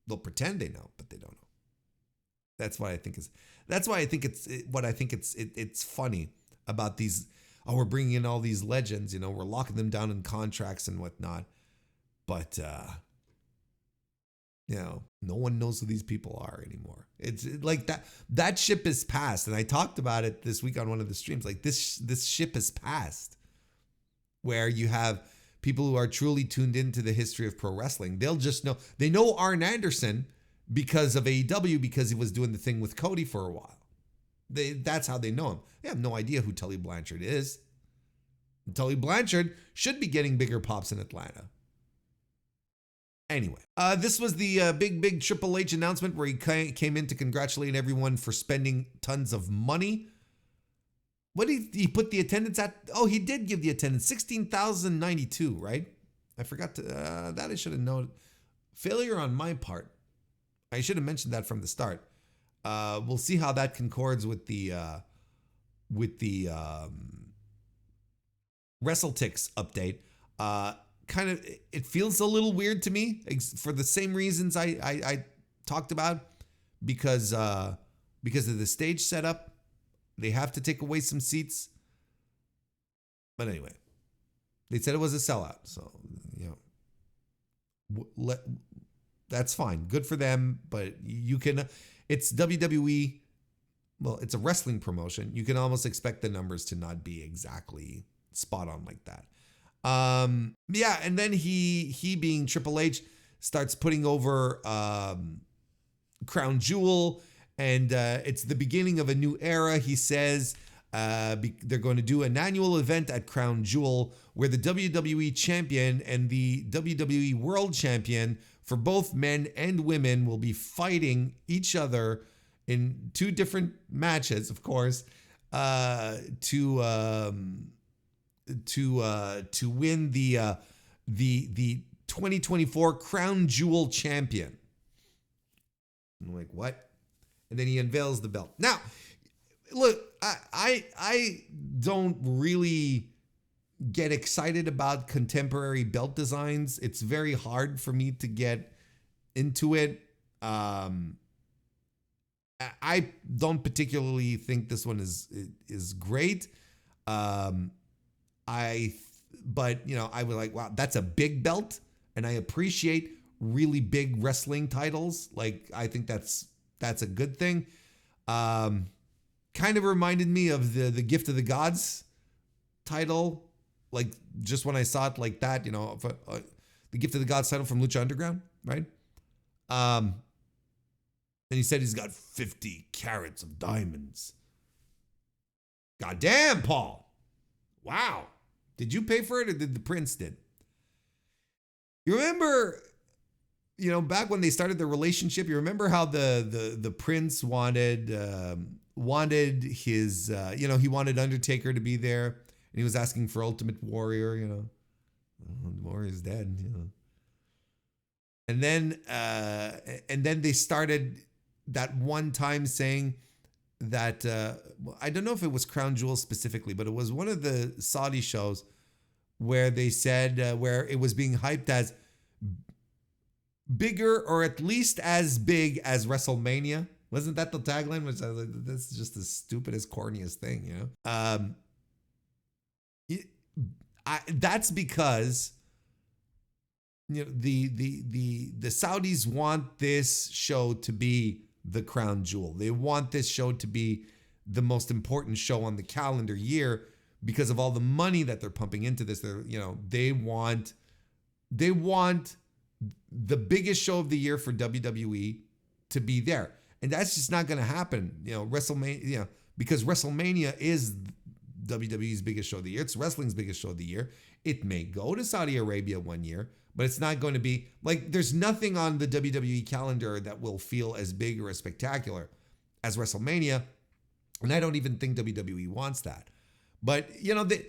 They'll pretend they know, but they don't know. That's why I think it's funny about these. Oh, we're bringing in all these legends. You know, we're locking them down in contracts and whatnot. But you know, no one knows who these people are anymore. It's like that ship is past. And I talked about it this week on one of the streams. Like this ship is past, where you have people who are truly tuned into the history of pro wrestling. They'll just know. They know Arn Anderson because of AEW, because he was doing the thing with Cody for a while. That's how they know him. They have no idea who Tully Blanchard is. And Tully Blanchard should be getting bigger pops in Atlanta. Anyway, this was the big Triple H announcement where he came in to congratulate everyone for spending tons of money. What did he put the attendance at? Oh, he did give the attendance 16,092, right? I forgot to that. I should have known. Failure on my part. I should have mentioned that from the start. We'll see how that concords with the WrestleTix update. Kind of, it feels a little weird to me for the same reasons I talked about, because of the stage setup. They have to take away some seats. But anyway, they said it was a sellout, so you know, that's fine. Good for them. But you can, it's WWE. Well, it's a wrestling promotion. You can almost expect the numbers to not be exactly spot on like that. Yeah, and then he being Triple H starts putting over Crown Jewel, and it's the beginning of a new era. He says they're going to do an annual event at Crown Jewel where the WWE Champion and the WWE World Champion for both men and women will be fighting each other in two different matches, of course. to win the 2024 Crown Jewel champion. I'm like, what? And then he unveils the belt. Now, look, I don't really get excited about contemporary belt designs. It's very hard for me to get into it. I don't particularly think this one is great. But you know, I was like, wow, that's a big belt, and I appreciate really big wrestling titles. Like, I think that's a good thing. Kind of reminded me of the Gift of the Gods title. Like, just when I saw it like that, you know, the Gift of the Gods title from Lucha Underground, right? And he said he's got 50 carats of diamonds. God damn, Paul. Wow. Did you pay for it, or did the prince did? You remember, you know, back when they started their relationship, you remember how the prince wanted his, you know, he wanted Undertaker to be there, and he was asking for Ultimate Warrior, you know. Warrior's dead, you know. And then they started that one time saying that, I don't know if it was Crown Jewel specifically, but it was one of the Saudi shows where they said, where it was being hyped as bigger, or at least as big as WrestleMania. Wasn't that the tagline? Which I was like, that's just the stupidest, corniest thing, you know? That's because, you know, the Saudis want this show to be the crown jewel. They want this show to be the most important show on the calendar year because of all the money that they're pumping into this. They're, you know, they want the biggest show of the year for WWE to be there. And that's just not going to happen. You know, WrestleMania, you know, because WrestleMania is WWE's biggest show of the year. It's wrestling's biggest show of the year. It may go to Saudi Arabia one year, but it's not going to be like, there's nothing on the WWE calendar that will feel as big or as spectacular as WrestleMania. And I don't even think WWE wants that. But, you know, the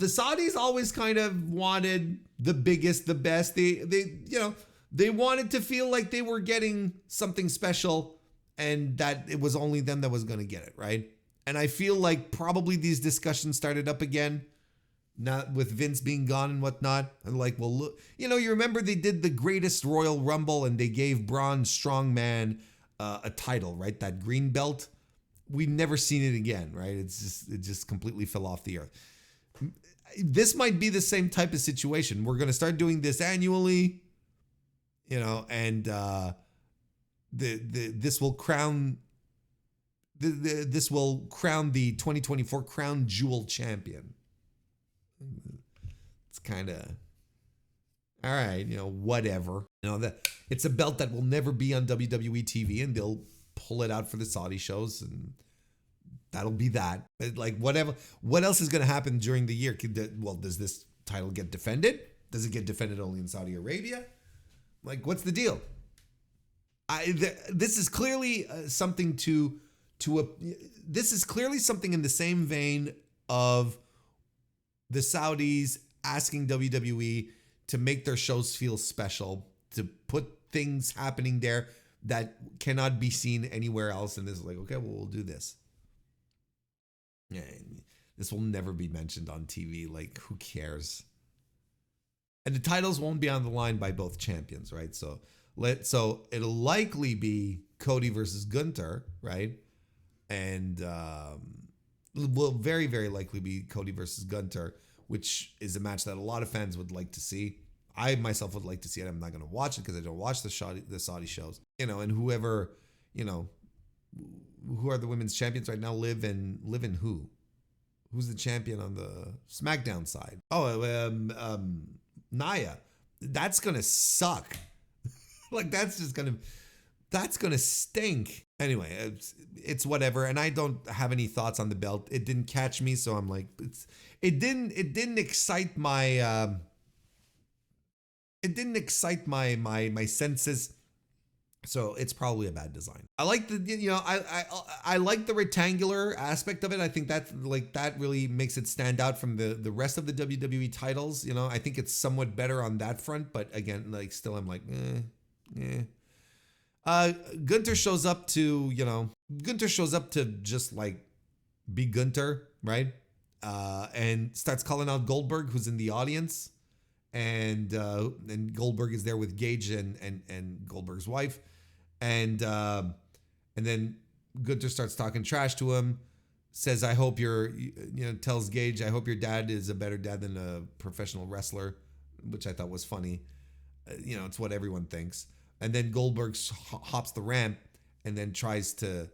Saudis always kind of wanted the biggest, the best. They you know, they wanted to feel like they were getting something special and that it was only them that was going to get it, right? And I feel like probably these discussions started up again, not with Vince being gone and whatnot. And like, well, look, you know, you remember they did the greatest Royal Rumble and they gave Braun Strongman a title, right? That green belt. We've never seen it again, right? It just completely fell off the earth. This might be the same type of situation. We're going to start doing this annually, you know, and this will crown the 2024 Crown Jewel champion. It's kind of all right, you know, whatever. You know, that it's a belt that will never be on WWE TV, and they'll pull it out for the Saudi shows, and that'll be that. Like, whatever. What else is going to happen during the year? Well, does this title get defended? Does it get defended only in Saudi Arabia? Like, what's the deal? This is clearly something this is clearly something in the same vein of the Saudis asking WWE to make their shows feel special, to put things happening there that cannot be seen anywhere else. And this is like, okay, well, we'll do this. Yeah, this will never be mentioned on TV. Like, who cares? And the titles won't be on the line by both champions, right? So it'll likely be Cody versus Gunther, right? And will very, very likely be Cody versus Gunther, which is a match that a lot of fans would like to see. I myself would like to see it. I'm not going to watch it because I don't watch the Saudi shows. You know, and whoever, you know, who are the women's champions right now live in who? Who's the champion on the SmackDown side? Oh, Nia. That's going to suck. Like, that's going to stink. Anyway, it's whatever. And I don't have any thoughts on the belt. It didn't catch me. So I'm like, it didn't excite my, my senses. So it's probably a bad design. I like the, I like the rectangular aspect of it. I think that that really makes it stand out from the rest of the WWE titles. I think it's somewhat better on that front, but again, still I'm like, Gunther shows up to, just be Gunther, right? And starts calling out Goldberg, who's in the audience. And Goldberg is there with Gage and Goldberg's wife. And then Gunther starts talking trash to him, says, I hope tells Gage, I hope your dad is a better dad than a professional wrestler, which I thought was funny. It's what everyone thinks. And then Goldberg hops the ramp and then tries to,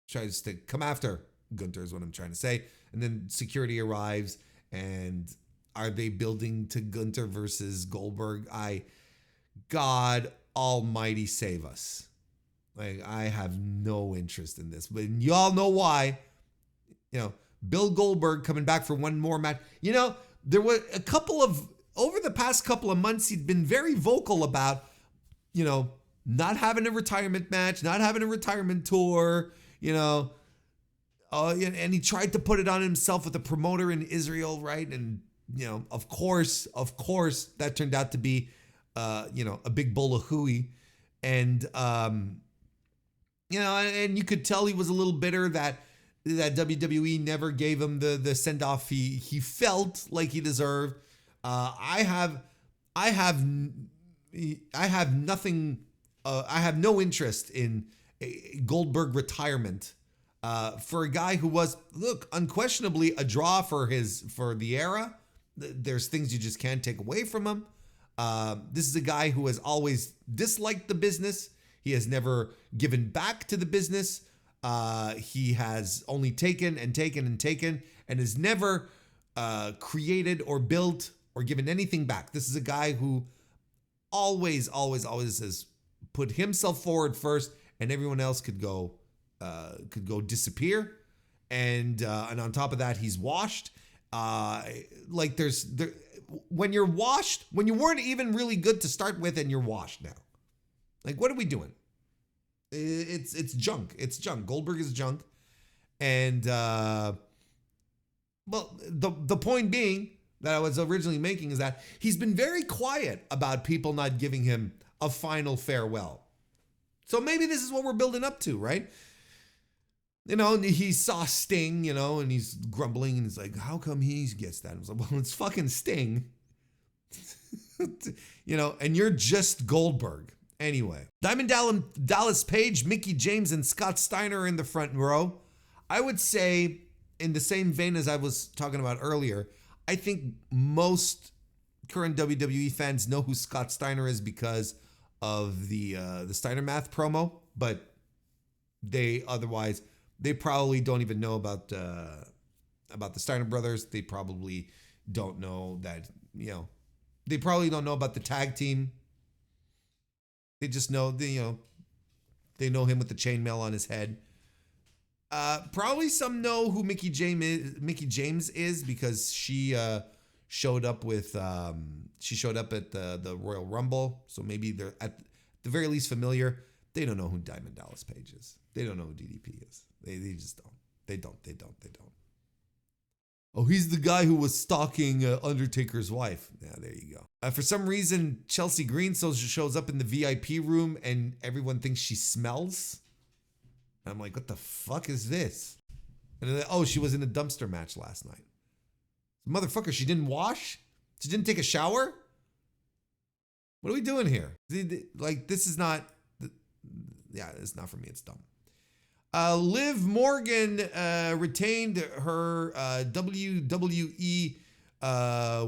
tries to come after Gunther is what I'm trying to say. And then security arrives, and are they building to Gunther versus Goldberg? God almighty save us. I have no interest in this, but y'all know why. Bill Goldberg coming back for one more match. There were over the past couple of months, he'd been very vocal about, not having a retirement match, not having a retirement tour, and he tried to put it on himself with a promoter in Israel, right? And, of course, that turned out to be, a big bowl of hooey. And, and you could tell he was a little bitter that WWE never gave him the send-off he felt like he deserved. I have nothing. I have no interest in a Goldberg retirement for a guy who was, unquestionably a draw for the era. There's things you just can't take away from him. This is a guy who has always disliked the business. He has never given back to the business. He has only taken and taken and taken, and has never created or built or given anything back. This is a guy who always has put himself forward first, and everyone else could go disappear. And on top of that, he's washed. When you're washed, when you weren't even really good to start with, and you're washed now. What are we doing? It's junk. It's junk. Goldberg is junk. And the point being that I was originally making is that he's been very quiet about people not giving him a final farewell. So maybe this is what we're building up to, right? He saw Sting, and he's grumbling, and he's like, how come he gets that? I was like, well, it's fucking Sting. And you're just Goldberg. Anyway, Diamond Dallas Page, Mickie James, and Scott Steiner are in the front row. I would say, in the same vein as I was talking about earlier, I think most current WWE fans know who Scott Steiner is because of the Steiner Math promo, but they probably don't even know about the Steiner brothers. They probably don't know that, they probably don't know about the tag team. They just know, they know him with the chainmail on his head. Probably some know who Mickie James is because she showed up at the Royal Rumble. So maybe they're at the very least familiar. They don't know who Diamond Dallas Page is. They don't know who DDP is. They just don't. They don't. Oh, he's the guy who was stalking Undertaker's wife. Yeah, there you go. For some reason, Chelsea Green shows up in the VIP room and everyone thinks she smells. And I'm like, what the fuck is this? And then, she was in a dumpster match last night. Motherfucker, she didn't wash? She didn't take a shower? What are we doing here? This is not... Yeah, it's not for me. It's dumb. Liv Morgan retained her WWE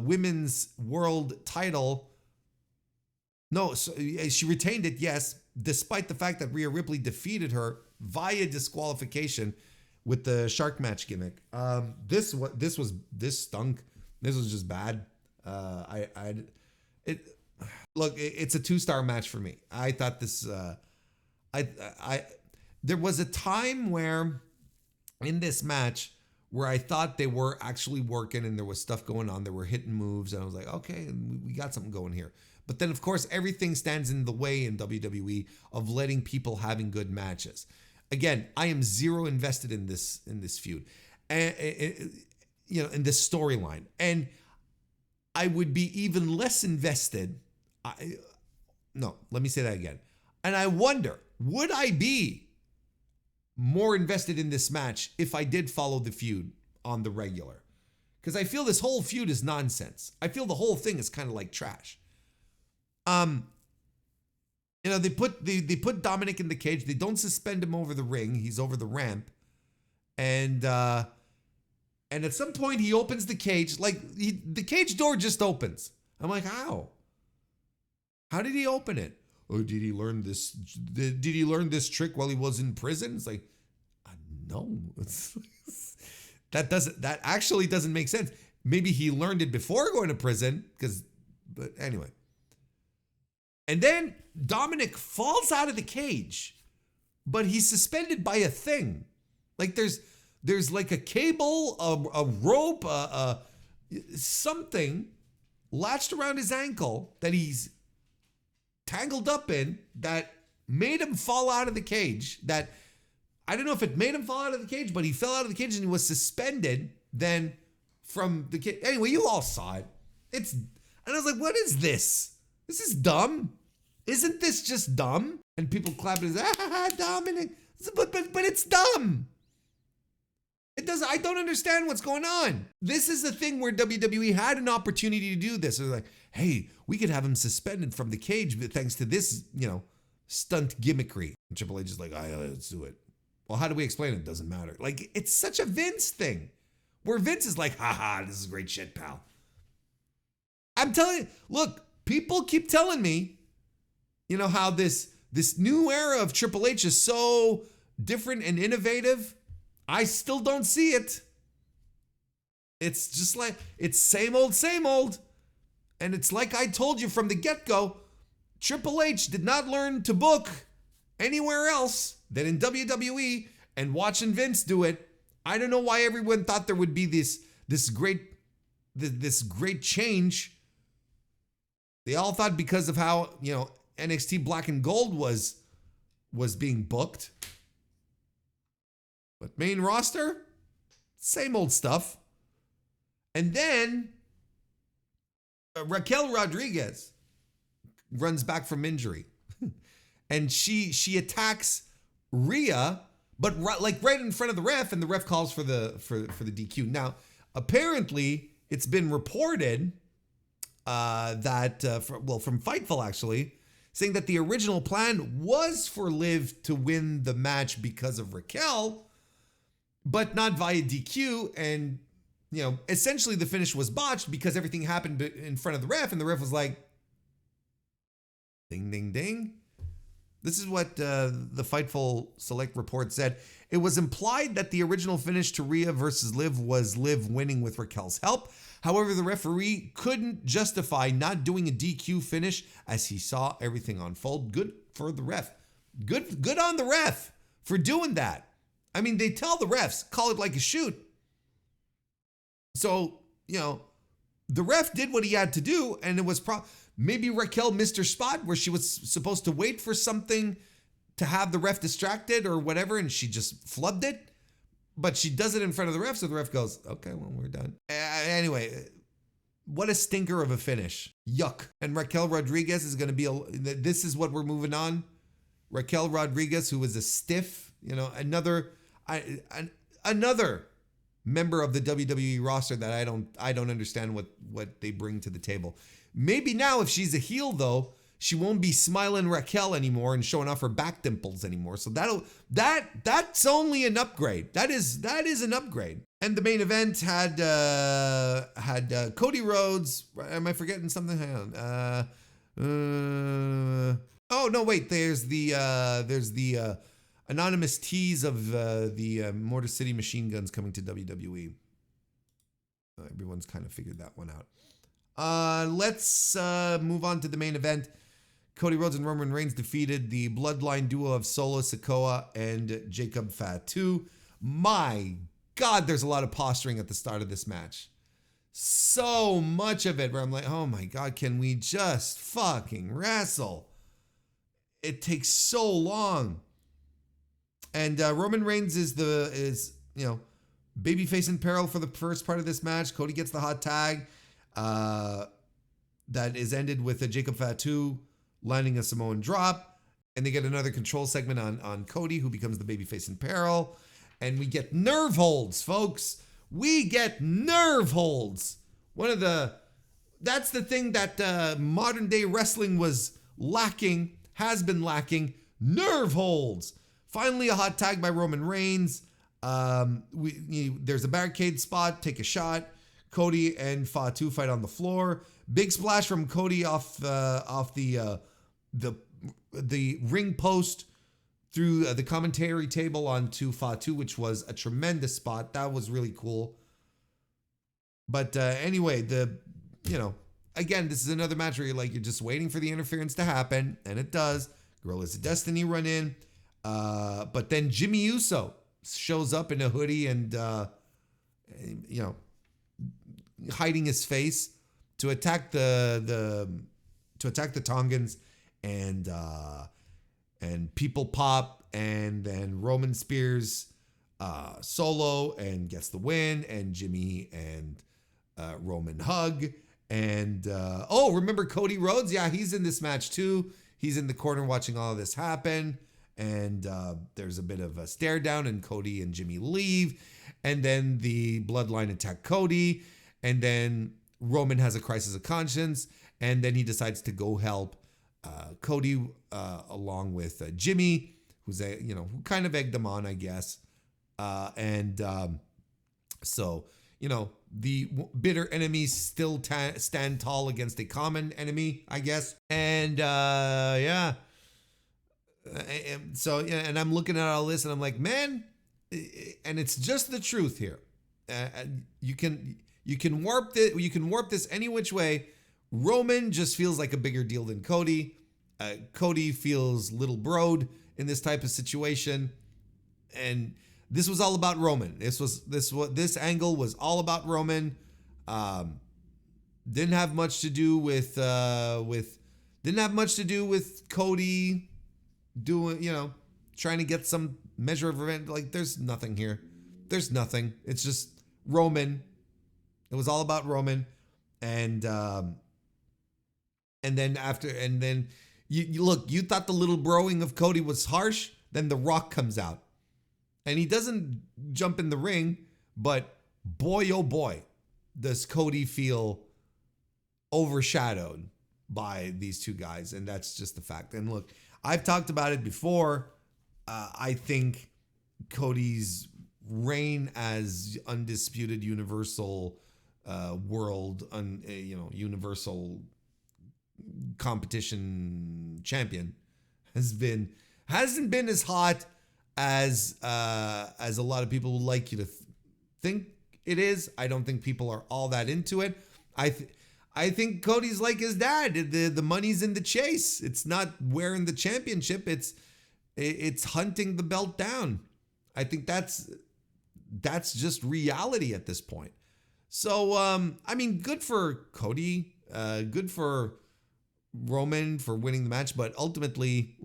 Women's World title. No, so she retained it, yes, despite the fact that Rhea Ripley defeated her via disqualification with the shark match gimmick. This stunk. This was just bad. It's a 2-star match for me. I thought this. There was a time where in this match where I thought they were actually working and there was stuff going on. There were hitting moves, and I was like, okay, we got something going here. But then, of course, everything stands in the way in WWE of letting people having good matches. Again, I am zero invested in this feud, and in this storyline, and I would be even less invested. Let me say that again. And I wonder, would I be more invested in this match if I did follow the feud on the regular? Because I feel this whole feud is nonsense. I feel the whole thing is kind of like trash. They put Dominic in the cage. They don't suspend him over the ring. He's over the ramp, and at some point he opens the cage. The cage door just opens. I'm like, how? How did he open it? Oh, did he learn this? Did he learn this trick while he was in prison? It's like, no. That actually doesn't make sense. Maybe he learned it before going to prison, but anyway. And then Dominic falls out of the cage, but he's suspended by a thing. Like there's like a cable, a rope, something latched around his ankle that he's tangled up in that made him fall out of the cage. That I don't know if it made him fall out of the cage, but he fell out of the cage and he was suspended then from the cage. Anyway, you all saw it. And I was like, what is this? This is dumb. Isn't this just dumb? And people clapping, Dominic. But it's dumb. I don't understand what's going on. This is the thing where WWE had an opportunity to do this. They're like, hey, we could have him suspended from the cage thanks to this, stunt gimmickry. And Triple H is like, let's do it. Well, how do we explain it? Doesn't matter. Like, it's such a Vince thing where Vince is like, this is great shit, pal. I'm telling you, look, people keep telling me, how this new era of Triple H is so different and innovative. I still don't see it. It's just like, it's same old. And it's like I told you from the get-go, Triple H did not learn to book anywhere else than in WWE, and watching Vince do it, I don't know why everyone thought there would be this great change. They all thought because of how, NXT Black and Gold was being booked. But main roster, same old stuff. And then Raquel Rodriguez runs back from injury. And she attacks Rhea, but right in front of the ref, and the ref calls for the DQ. Now, apparently, it's been reported that from Fightful actually, saying that the original plan was for Liv to win the match because of Raquel, but not via DQ. And, essentially the finish was botched because everything happened in front of the ref, and the ref was like, ding, ding, ding. This is what the Fightful Select report said. It was implied that the original finish to Rhea versus Liv was Liv winning with Raquel's help. However, the referee couldn't justify not doing a DQ finish as he saw everything unfold. Good for the ref. Good on the ref for doing that. I mean, they tell the refs, call it like a shoot. So, the ref did what he had to do, and it was maybe Raquel missed her spot where she was supposed to wait for something to have the ref distracted or whatever, and she just flubbed it. But she does it in front of the ref, so the ref goes, okay, well, we're done. Anyway, what a stinker of a finish. Yuck. And Raquel Rodriguez is going to be, this is what we're moving on. Raquel Rodriguez, who was a stiff, another member of the WWE roster that I don't understand what they bring to the table. Maybe now if she's a heel though, she won't be smiling Raquel anymore and showing off her back dimples anymore. So that's only an upgrade. That is an upgrade. And the main event had Cody Rhodes. Am I forgetting something? Hang on. Oh no, wait. There's the anonymous tease of the Motor City Machine Guns coming to WWE. Everyone's kind of figured that one out. Let's move on to the main event. Cody Rhodes and Roman Reigns defeated the bloodline duo of Solo Sikoa and Jacob Fatu. My God, there's a lot of posturing at the start of this match. So much of it where I'm like, oh my God, can we just fucking wrestle? It takes so long. And Roman Reigns is babyface in peril for the first part of this match. Cody gets the hot tag that is ended with a Jacob Fatu landing a Samoan drop. And they get another control segment on Cody, who becomes the babyface in peril. And we get nerve holds, folks. We get nerve holds. That's the thing that modern day wrestling was lacking, has been lacking. Nerve holds. Finally, a hot tag by Roman Reigns. There's a barricade spot, take a shot. Cody and Fatu fight on the floor. Big splash from Cody off the ring post through the commentary table onto Fatu, which was a tremendous spot. That was really cool. But anyway, again, this is another match where you're just waiting for the interference to happen, and it does. Guerrillas of Destiny run in, but then Jimmy Uso shows up in a hoodie and hiding his face to attack the Tongans, and people pop, and then Roman spears Solo and gets the win, and Jimmy and Roman hug. And remember Cody Rhodes? Yeah, he's in this match too. He's in the corner watching all of this happen. And there's a bit of a stare down, and Cody and Jimmy leave. And then the Bloodline attack Cody. And then Roman has a crisis of conscience. And then he decides to go help Cody along with Jimmy, who kind of egged him on, I guess. The bitter enemies still stand tall against a common enemy, I guess. And and I'm looking at all this and I'm like, man, and it's just the truth here. You can warp this any which way. Roman just feels like a bigger deal than Cody. Cody feels little broed in this type of situation, and this was all about Roman. This angle was all about Roman. Didn't have much to do with Cody doing, trying to get some measure of revenge. Like, there's nothing here. There's nothing. It's just Roman. It was all about Roman, and then you thought the little broing of Cody was harsh. Then The Rock comes out. And he doesn't jump in the ring, but boy, oh boy, does Cody feel overshadowed by these two guys. And that's just the fact. And look, I've talked about it before. I think Cody's reign as undisputed universal universal competition champion hasn't been as hot as a lot of people would like you to think it is. I don't think people are all that into it. I think Cody's like his dad. The money's in the chase. It's not wearing the championship. It's hunting the belt down. I think that's just reality at this point. So good for Cody. Good for Roman for winning the match, but ultimately,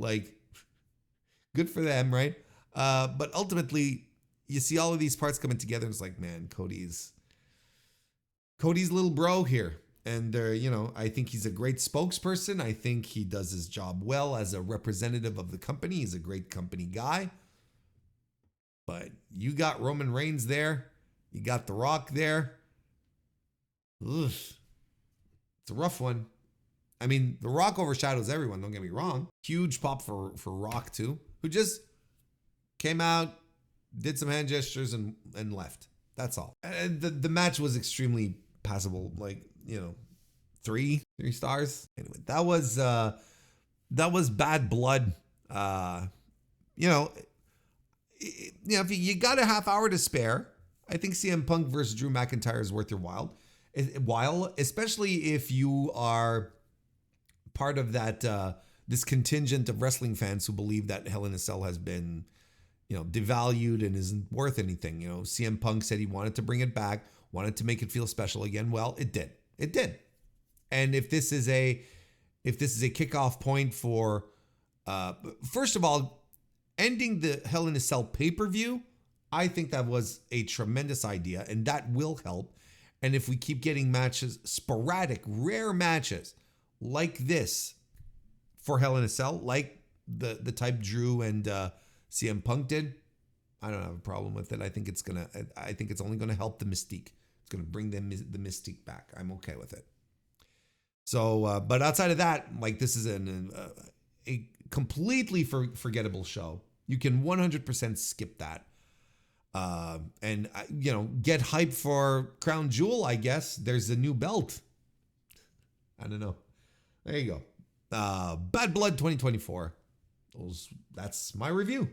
good for them, right? But ultimately, you see all of these parts coming together, and it's like, man, Cody's little bro here. And I think he's a great spokesperson. I think he does his job well as a representative of the company. He's a great company guy. But you got Roman Reigns there. You got The Rock there. Ugh. It's a rough one. I mean, The Rock overshadows everyone, don't get me wrong. Huge pop for Rock too, who just came out, did some hand gestures, and left. That's all. And the match was extremely passable, 3 stars. Anyway, that was Bad Blood. If you got a half hour to spare, I think CM Punk versus Drew McIntyre is worth your while, especially if you are part of that this contingent of wrestling fans who believe that Hell in a Cell has been devalued and isn't worth anything. CM Punk said he wanted to bring it back, wanted to make it feel special again. Well, it did. It did. And if this is a kickoff point for, first of all, ending the Hell in a Cell pay-per-view, I think that was a tremendous idea, and that will help. And if we keep getting matches, sporadic, rare matches like this for Hell in a Cell, like the type Drew and CM Punk did, I don't have a problem with it. I think it's only gonna help the mystique. It's gonna bring the mystique back. I'm okay with it. So, but outside of that, like, this is a completely forgettable show. You can 100% skip that. And get hyped for Crown Jewel, I guess. There's a new belt. I don't know. There you go. Bad Blood 2024. That's my review.